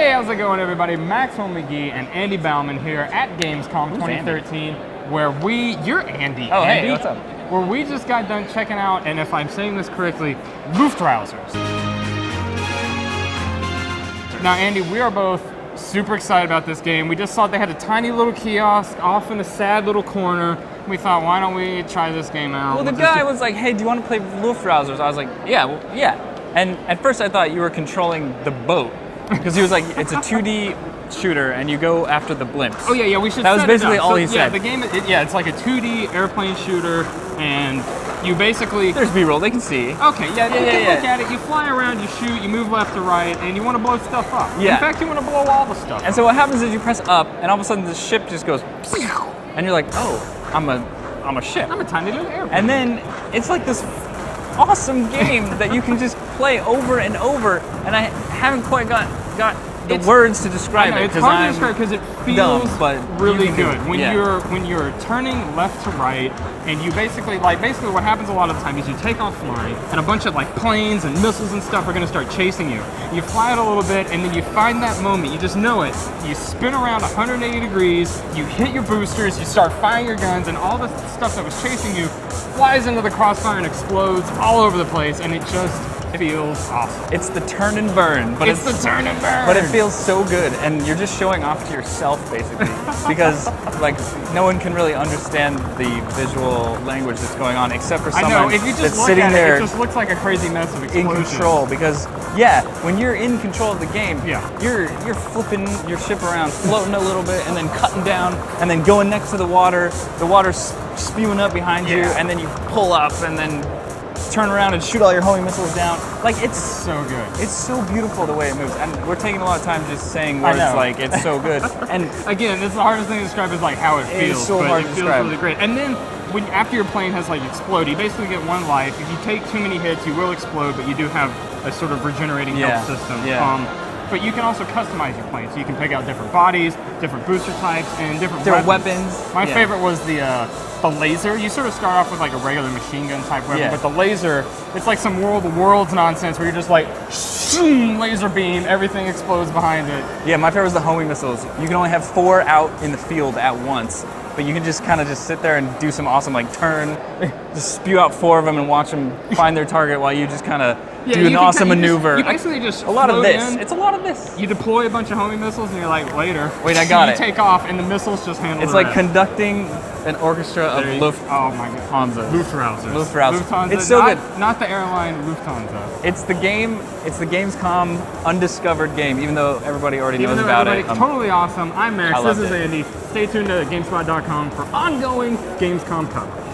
Hey, how's it going, everybody? Maxwell McGee and Andy Bauman here at Gamescom 2013, where you're Andy. Oh, Andy, hey, what's up? Where we just got done checking out, and if I'm saying this correctly, Luftrausers. Now, Andy, we are both super excited about this game. We just saw they had a tiny little kiosk off in a sad little corner. We thought, why don't we try this game out? Well, the guy was like, hey, do you want to play Luftrausers? I was like, yeah, well, yeah. And at first I thought you were controlling the boat. Because he was like, it's a 2D shooter, and you go after the blimps. Oh, yeah, we should That was set it basically up. all So, he yeah, said. the game, it's like a 2D airplane shooter, and you basically... There's B-roll, they can see. Okay, yeah, you can look at it, you fly around, you shoot, you move left to right, and you want to blow stuff up. Yeah. In fact, you want to blow all the stuff And so what happens is you press up, and all of a sudden the ship just goes, and you're like, oh, I'm a ship. I'm a tiny little airplane. And then it's like this awesome game that you can just play over and over, and I haven't quite got the words to describe it. It's hard to describe because it feels really good when you're turning left to right, and you basically what happens a lot of the time is you take off flying, and a bunch of like planes and missiles and stuff are going to start chasing you. You fly it a little bit, and then you find that moment. You just know it. You spin around 180 degrees. You hit your boosters. You start firing your guns, and all the stuff that was chasing you flies into the crossfire and explodes all over the place, and it just feels awesome. It's the turn and burn, but it's the turn and burn. But it feels so good, and you're just showing off to yourself basically, because like no one can really understand the visual language that's going on except for someone that's sitting there. It just looks like a crazy mess of explosions. In control, because yeah, when you're in control of the game, yeah, you're flipping your ship around, floating a little bit, and then cutting down, and then going next to the water's spewing up behind you, and then you pull up, and then turn around and shoot all your homing missiles down. Like, it's so good. It's so beautiful the way it moves. And we're taking a lot of time just saying words like it's so good. And again, it's the hardest thing to describe is like how it feels. It's so hard to describe. It feels really great. And then after your plane has like exploded, you basically get one life. If you take too many hits, you will explode, but you do have a sort of regenerating health system. Yeah. But you can also customize your plane, so you can pick out different bodies, different booster types, and different weapons. My favorite was the laser. You sort of start off with like a regular machine gun type weapon, but the laser, it's like some World of Worlds nonsense where you're just like, shoom, laser beam, everything explodes behind it. Yeah, my favorite was the homing missiles. You can only have 4 out in the field at once, but you can just kind of just sit there and do some awesome like turn, just spew out 4 of them and watch them find their target while you just kind of do an awesome maneuver. You basically just a lot of this. In, it's a lot of this. You deploy a bunch of homing missiles and you're like, later. Wait, I got it. You take off and the missiles just handle It's the like rest. conducting an orchestra of Lufthansa. Lufthansa. It's so good. Not the airline Lufthansa. It's the game. It's the Gamescom undiscovered game, even though everybody already knows about it. Totally awesome. I'm Max. This is it. Andy. Stay tuned to GameSpot.com for ongoing Gamescom coverage.